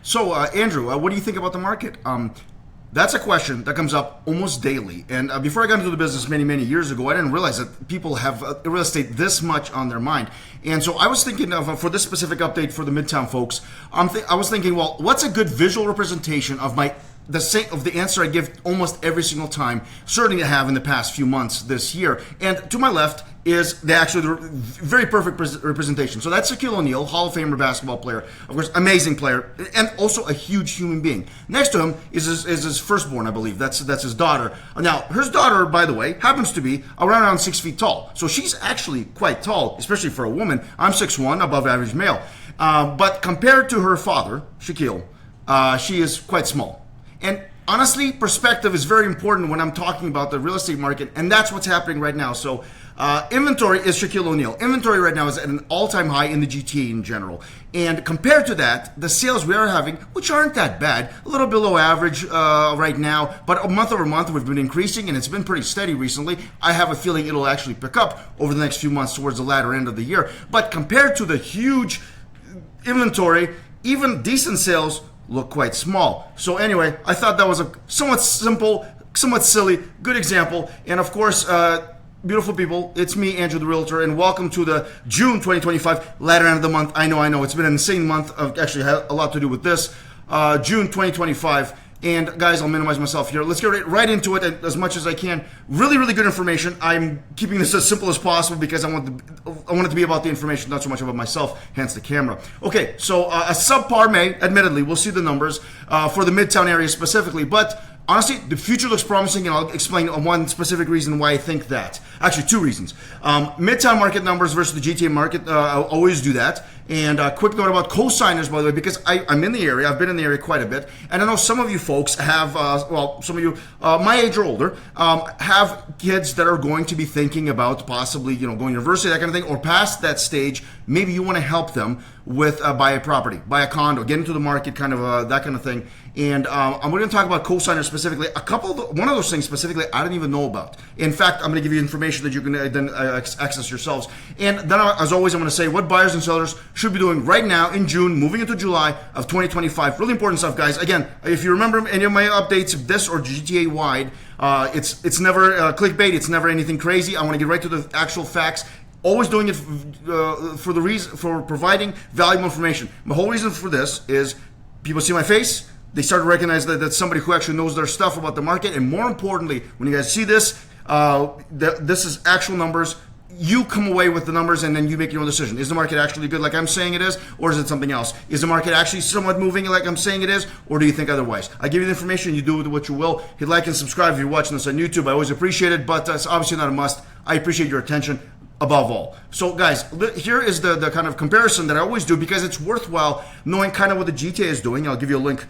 So, Andrew, what do you think about the market? That's a question that comes up almost daily. And before I got into the business many, many years ago, I didn't realize that people have real estate this much on their mind. And so I was thinking of, for this specific update for the Midtown folks, I was thinking, well, what's a good visual representation of the answer I give almost every single time, certainly I have in the past few months this year. And to my left is the very perfect representation. So that's Shaquille O'Neal, Hall of Famer basketball player, of course, amazing player, and also a huge human being. Next to him is his firstborn, I believe. That's his daughter. Now, his daughter, by the way, happens to be around 6 feet tall. So she's actually quite tall, especially for a woman. I'm 6'1", above average male. But compared to her father, Shaquille, she is quite small. And honestly, perspective is very important when I'm talking about the real estate market, and that's what's happening right now. So inventory is Shaquille O'Neal. Inventory right now is at an all-time high in the GTA in general. And compared to that, the sales we are having, which aren't that bad, a little below average right now, but month over month we've been increasing, and it's been pretty steady recently. I have a feeling it'll actually pick up over the next few months towards the latter end of the year. But compared to the huge inventory, even decent sales look quite small. So anyway, I thought that was a somewhat simple, somewhat silly, good example. And of course, beautiful people, it's me, Andrew the Realtor, and welcome to the June 2025, latter end of the month. I know, it's been an insane month. Actually had a lot to do with this. June 2025. And guys, I'll minimize myself here. Let's get right into it as much as I can. Really, really good information. I'm keeping this as simple as possible because I want it to be about the information, not so much about myself, hence the camera. Okay, so a subpar May, admittedly, we'll see the numbers for the Midtown area specifically, but honestly, the future looks promising, and I'll explain one specific reason why I think that. Actually, two reasons. Midtown market numbers versus the GTA market, I'll always do that. And a quick note about co-signers, by the way, because I'm in the area. I've been in the area quite a bit. And I know some of you folks have, some of you my age or older, have kids that are going to be thinking about possibly, going to university, that kind of thing, or past that stage. Maybe you want to help them with buy a property, buy a condo, get into the market, kind of that kind of thing. And I'm going to talk about co-signers specifically. One of those things specifically I didn't even know about. In fact, I'm going to give you information that you can then access yourselves. And then, as always, I'm going to say what buyers and sellers should be doing right now in June, moving into July of 2025. Really important stuff, guys. Again, if you remember any of my updates, this or GTA wide, it's never clickbait. It's never anything crazy. I want to get right to the actual facts. Always doing it for providing valuable information. My whole reason for this is people see my face. They start to recognize that that's somebody who actually knows their stuff about the market. And more importantly, when you guys see this, this is actual numbers. You come away with the numbers and then you make your own decision. Is the market actually good like I'm saying it is, or is it something else? Is the market actually somewhat moving like I'm saying it is, or do you think otherwise? I give you the information, you do with what you will. Hit like and subscribe if you're watching this on YouTube. I always appreciate it, but it's obviously not a must. I appreciate your attention above all. So guys, here is the kind of comparison that I always do because it's worthwhile knowing kind of what the GTA is doing. I'll give you a link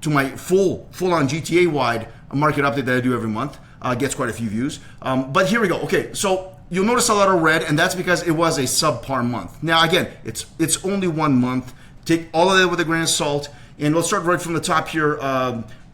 to my full-on GTA-wide market update that I do every month. Gets quite a few views. But here we go. Okay, so you'll notice a lot of red, and that's because it was a subpar month. Now, again, it's only 1 month. Take all of that with a grain of salt, and we'll start right from the top here.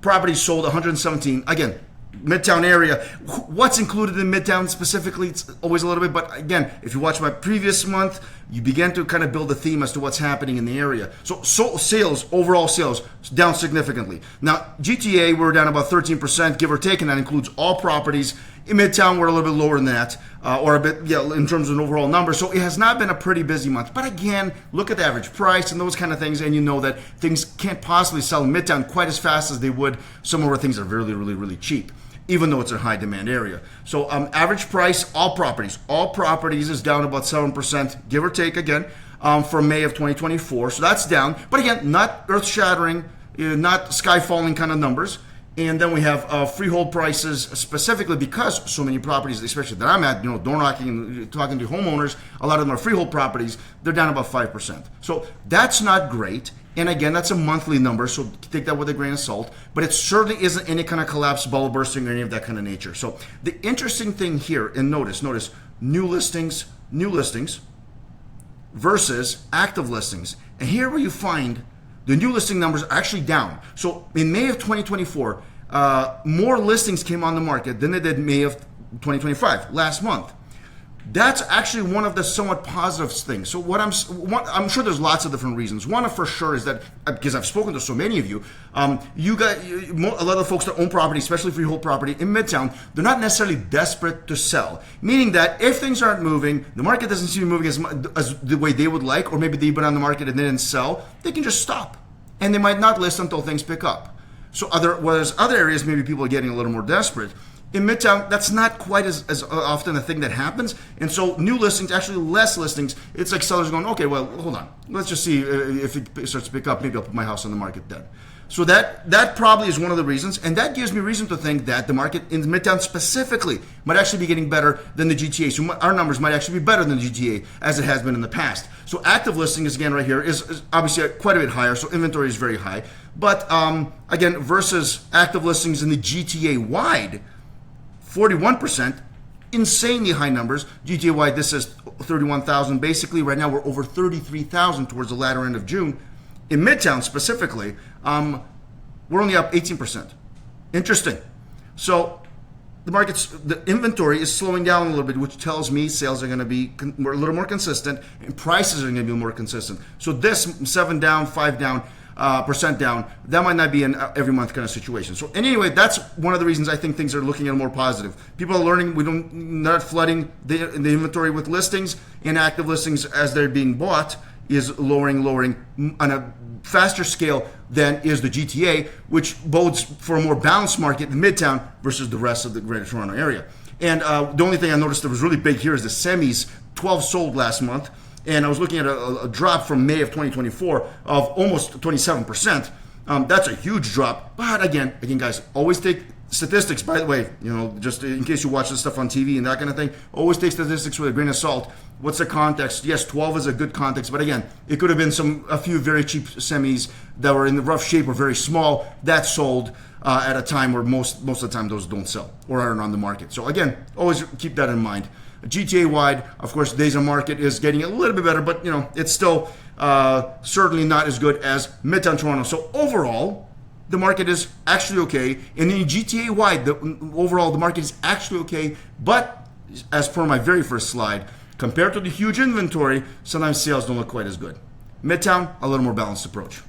Properties sold 117. Again, Midtown area. What's included in Midtown specifically? It's always a little bit, but again, if you watch my previous month, you begin to kind of build a theme as to what's happening in the area. So sales, overall sales, down significantly. Now, GTA, we're down about 13%, give or take, and that includes all properties. In Midtown, we're a little bit lower than that, or a bit, in terms of an overall number. So it has not been a pretty busy month. But again, look at the average price and those kind of things, and you know that things can't possibly sell in Midtown quite as fast as they would somewhere where things are really, really, really cheap, even though it's a high demand area. So average price, all properties is down about 7%, give or take again, from May of 2024. So that's down. But again, not earth-shattering, not sky-falling kind of numbers. And then we have freehold prices specifically because so many properties, especially that I'm at, door knocking, talking to homeowners, a lot of them are freehold properties, they're down about 5%. So that's not great. And again, that's a monthly number, so take that with a grain of salt. But it certainly isn't any kind of collapse, bubble bursting, or any of that kind of nature. So the interesting thing here, and notice, new listings versus active listings. And here where you find the new listing numbers are actually down. So in May of 2024, more listings came on the market than they did May of 2025, last month. That's actually one of the somewhat positive things. So I'm sure there's lots of different reasons. One for sure is that, because I've spoken to so many of you, you got a lot of folks that own property, especially freehold property in Midtown, they're not necessarily desperate to sell. Meaning that if things aren't moving, the market doesn't seem to be moving as the way they would like, or maybe they've been on the market and they didn't sell, they can just stop. And they might not list until things pick up. So whereas other areas, maybe people are getting a little more desperate. In Midtown, that's not quite as often a thing that happens. And so new listings, actually less listings, it's like sellers going, okay, well, hold on. Let's just see if it starts to pick up. Maybe I'll put my house on the market then. So that probably is one of the reasons. And that gives me reason to think that the market in Midtown specifically might actually be getting better than the GTA. So our numbers might actually be better than the GTA as it has been in the past. So active listings, again, right here is obviously quite a bit higher. So inventory is very high. But again, versus active listings in the GTA wide, 41%, insanely high numbers. GTA-wide, this is 31,000. Basically, right now we're over 33,000 towards the latter end of June. In Midtown specifically, we're only up 18%. Interesting. So the inventory is slowing down a little bit, which tells me sales are going to be a little more consistent and prices are going to be more consistent. So this 7 down, 5 down, percent down, that might not be an every month kind of situation. So anyway, that's one of the reasons I think things are looking at more positive. People are learning not flooding the inventory with listings, and active listings as they're being bought is lowering on a faster scale than is the GTA, which bodes for a more balanced market in Midtown versus the rest of the Greater Toronto area. And the only thing I noticed that was really big here is the semis. 12 sold last month. And I was looking at a drop from May of 2024 of almost 27%. That's a huge drop. But again, guys, always take statistics. By the way, just in case you watch this stuff on TV and that kind of thing, always take statistics with a grain of salt. What's the context? Yes, 12 is a good context, but again, it could have been a few very cheap semis that were in the rough shape or very small that sold at a time where most of the time those don't sell or aren't on the market. So again, always keep that in mind. GTA wide, of course, days on market is getting a little bit better, but it's still certainly not as good as Midtown Toronto. So overall, the market is actually okay. And in GTA wide, overall the market is actually okay. But as per my very first slide, compared to the huge inventory, sometimes sales don't look quite as good. Midtown, a little more balanced approach.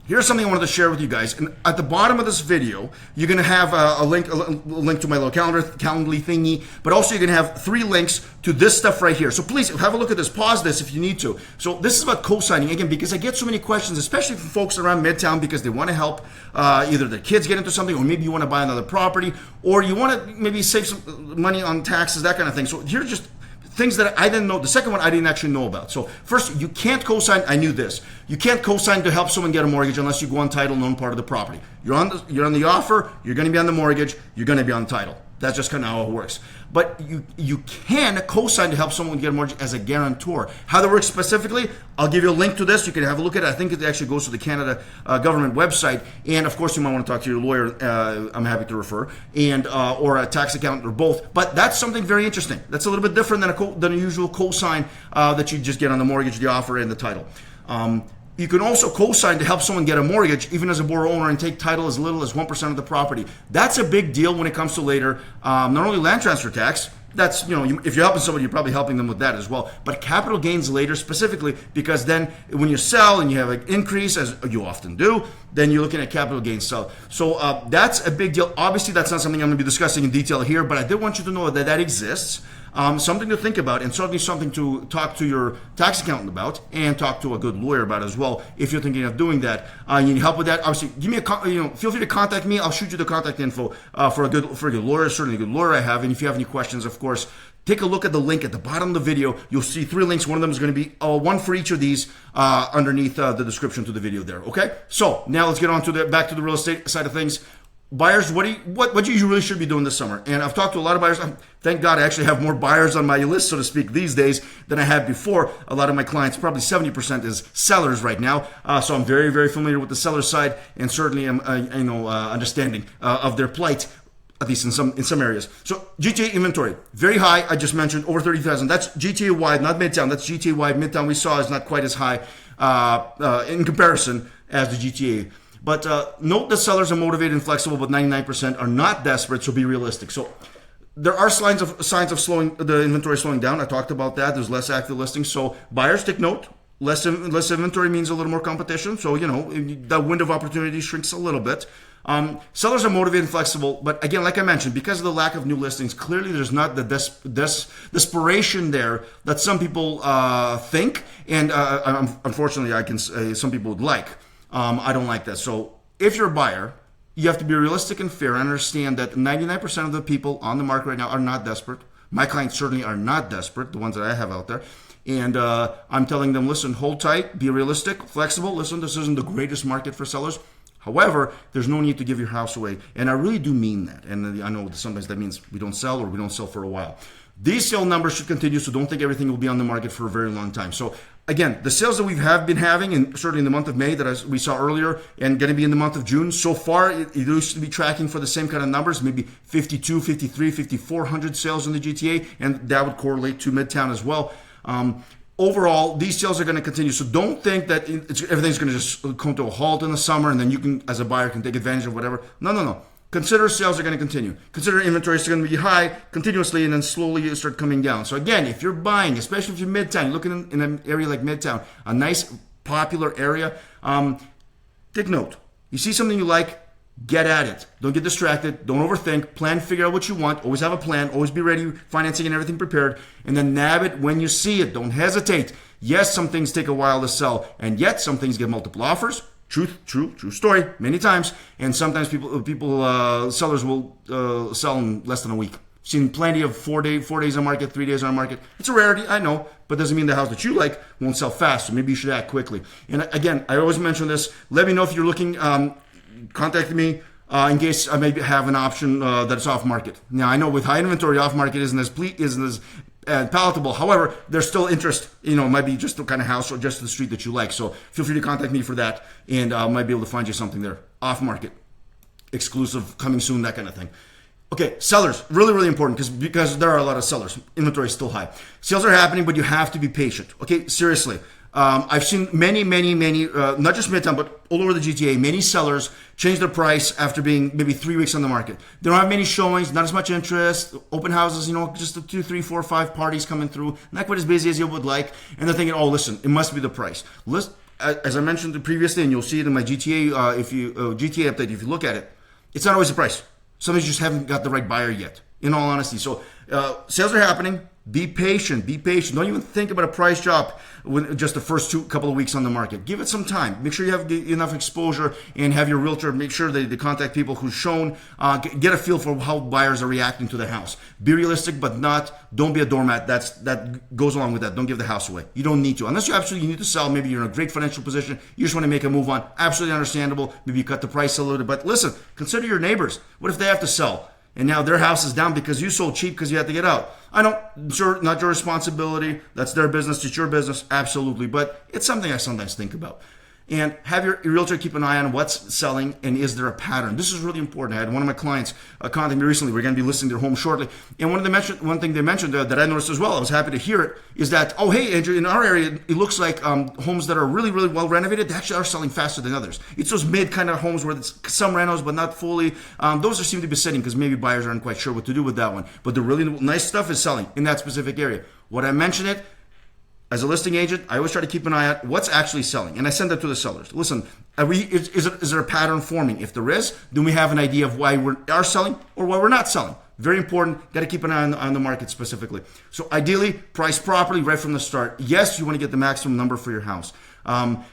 Here's something I wanted to share with you guys. And at the bottom of this video, you're going to have a link to my little Calendly thingy, but also you're going to have 3 links to this stuff right here. So please have a look at this. Pause this if you need to. So this is about co-signing, again, because I get so many questions, especially from folks around Midtown, because they want to help either their kids get into something, or maybe you want to buy another property, or you want to maybe save some money on taxes, that kind of thing. So here's just things that I didn't know. The second one I didn't actually know about. So first, you can't co-sign. I knew this. You can't co-sign to help someone get a mortgage unless you go on title and own part of the property. You're on the offer. You're going to be on the mortgage. You're going to be on title. That's just kind of how it works. But you can co-sign to help someone get a mortgage as a guarantor. How that works specifically, I'll give you a link to this. You can have a look at it. I think it actually goes to the Canada government website. And of course, you might want to talk to your lawyer. I'm happy to refer, and or a tax accountant, or both. But that's something very interesting. That's a little bit different than a usual co-sign that you just get on the mortgage, the offer, and the title. You can also co-sign to help someone get a mortgage, even as a borrower owner, and take title as little as 1% of the property. That's a big deal when it comes to later, not only land transfer tax. That's, if you're helping somebody, you're probably helping them with that as well. But capital gains later specifically, because then when you sell and you have an increase, as you often do, then you're looking at capital gains. So that's a big deal. Obviously, that's not something I'm going to be discussing in detail here, but I did want you to know that that exists. Something to think about, and certainly something to talk to your tax accountant about, and talk to a good lawyer about as well if you're thinking of doing that. You need help with that? Obviously, give me feel free to contact me. I'll shoot you the contact info for a good lawyer, certainly a good lawyer I have. And if you have any questions, of course, take a look at the link at the bottom of the video. You'll see 3 links. One of them is going to be one for each of these underneath the description to the video there. Okay. So now let's get on to back to the real estate side of things. Buyers, what you really should be doing this summer. And I've talked to a lot of buyers. Thank God I actually have more buyers on my list, so to speak, these days than I had before. A lot of my clients, probably 70% is sellers right now. So I'm very, very familiar with the seller side, and certainly am understanding of their plight, at least in some areas. So GTA inventory, very high. I just mentioned over 30,000. That's GTA wide, not Midtown. That's GTA wide. Midtown we saw is not quite as high in comparison as the GTA. But note that sellers are motivated and flexible, but 99% are not desperate, so be realistic. So there are signs of slowing the inventory slowing down. I talked about that. There's less active listings, so buyers take note. Less inventory means a little more competition, so the window of opportunity shrinks a little bit. Sellers are motivated and flexible, but again, like I mentioned, because of the lack of new listings, clearly there's not the desperation there that some people think, and unfortunately, I can say some people would like. I don't like that. So if you're a buyer, you have to be realistic and fair and understand that 99% of the people on the market right now are not desperate. My clients certainly are not desperate, the ones that I have out there. And I'm telling them, listen, hold tight, be realistic, flexible. Listen, this isn't the greatest market for sellers. However, there's no need to give your house away. And I really do mean that. And I know sometimes that means we don't sell or we don't sell for a while. These sale numbers should continue, so don't think everything will be on the market for a very long time. So again, the sales that we have been having, and certainly in the month of May that we saw earlier, and going to be in the month of June, so far it used to be tracking for the same kind of numbers, maybe 52, 53, 5,400 sales in the GTA, and that would correlate to Midtown as well. Overall, these sales are going to continue. So don't think that everything's going to just come to a halt in the summer and then you can, as a buyer, can take advantage of whatever. No. Consider sales are going to continue. Consider inventory is going to be high continuously and then slowly start coming down. So again, if you're buying, especially if you're Midtown, you're looking in an area like Midtown, a nice popular area, take note. You see something you like, get at it. Don't get distracted. Don't overthink. Plan, figure out what you want. Always have a plan. Always be ready, financing and everything prepared. And then nab it when you see it. Don't hesitate. Yes, some things take a while to sell. And yet, some things get multiple offers. True story. Many times. And sometimes sellers will sell in less than a week. Seen plenty of 4 days on market, 3 days on market. It's a rarity, I know, but doesn't mean the house that you like won't sell fast. So maybe you should act quickly. And again, I always mention this. Let me know if you're looking. Contact me in case I may have an option that's off market. Now I know with high inventory, off market isn't as palatable. However, there's still interest. It might be just the kind of house or just the street that you like. So feel free to contact me for that, and I might be able to find you something there. Off market, exclusive, coming soon, that kind of thing. Okay, sellers, really important because there are a lot of sellers. Inventory is still high. Sales are happening, but you have to be patient. Okay, seriously. I've seen many, not just Midtown, but all over the GTA, many sellers change their price after being maybe 3 weeks on the market. They don't have many showings, not as much interest, open houses, just 2, 3, 4, 5 parties coming through, not quite as busy as you would like. And they're thinking, oh, listen, it must be the price. As I mentioned previously, and you'll see it in my GTA, GTA update, if you look at it, it's not always the price. Sometimes you just haven't got the right buyer yet, in all honesty. So sales are happening. Be patient. Don't even think about a price drop when just the first couple of weeks on the market. Give it some time. Make sure you have enough exposure and have your realtor make sure they contact people who've shown, get a feel for how buyers are reacting to the house. Be realistic, but don't be a doormat. That goes along with that. Don't give the house away. You don't need to. Unless you absolutely need to sell. Maybe you're in a great financial position. You just want to make a move on. Absolutely understandable. Maybe you cut the price a little bit. But listen, consider your neighbors. What if they have to sell? And now their house is down because you sold cheap because you had to get out. I know, sure, not your responsibility. That's their business. It's your business. Absolutely. But it's something I sometimes think about. And have your realtor keep an eye on what's selling and is there a pattern. This is really important. I had one of my clients contact me recently. We're going to be listing their home shortly. And one thing they mentioned that I noticed as well, I was happy to hear it, is that, oh, hey, Andrew, in our area, it looks like homes that are really well renovated, they actually are selling faster than others. It's those mid kind of homes where it's some renos, but not fully. Those seem to be sitting because maybe buyers aren't quite sure what to do with that one. But the really nice stuff is selling in that specific area. What I mentioned it, as a listing agent, I always try to keep an eye on what's actually selling. And I send that to the sellers. Listen, is there a pattern forming? If there is, then we have an idea of why we are selling or why we're not selling. Very important. Got to keep an eye on the market specifically. So ideally, price properly right from the start. Yes, you want to get the maximum number for your house.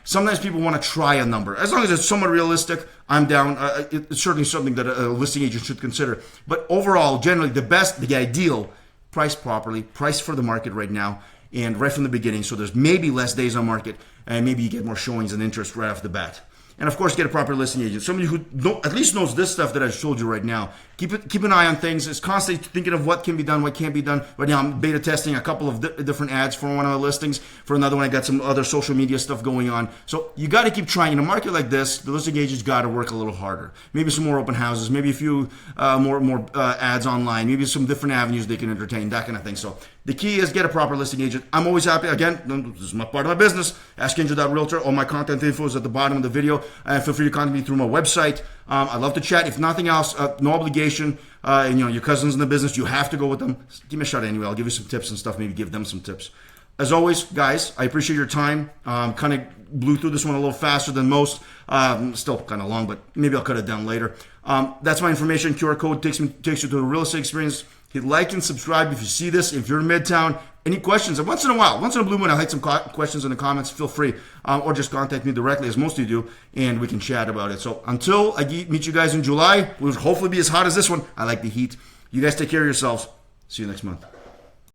Sometimes people want to try a number. As long as it's somewhat realistic, I'm down. It's certainly something that a listing agent should consider. But overall, generally, the ideal, price properly, price for the market right now, and right from the beginning, so there's maybe less days on market, and maybe you get more showings and interest right off the bat. And of course, get a proper listing agent, somebody who at least knows this stuff that I showed you right now. Keep an eye on things. Is constantly thinking of what can be done, what can't be done. Right now, I'm beta testing a couple of different ads for one of the listings. For another one, I got some other social media stuff going on. So you got to keep trying. In a market like this, the listing agent's got to work a little harder. Maybe some more open houses. Maybe a few more ads online. Maybe some different avenues they can entertain. That kind of thing. So The key is get a proper listing agent. I'm always happy. Again, this is my part of my business. AskAngel.realtor. All my contact info is at the bottom of the video. And feel free to contact me through my website. I'd love to chat. If nothing else, no obligation. And your cousin's in the business, you have to go with them. Give me a shot anyway. I'll give you some tips and stuff. Maybe give them some tips. As always, guys, I appreciate your time. Kind of blew through this one a little faster than most. Still kind of long, but maybe I'll cut it down later. That's my information. QR code takes you to the real estate experience. Hit like and subscribe if you see this. If you're in Midtown, any questions? Once in a blue moon, I'll hit some questions in the comments. Feel free. Or just contact me directly, as most of you do, and we can chat about it. So until I meet you guys in July, which will hopefully be as hot as this one. I like the heat. You guys take care of yourselves. See you next month.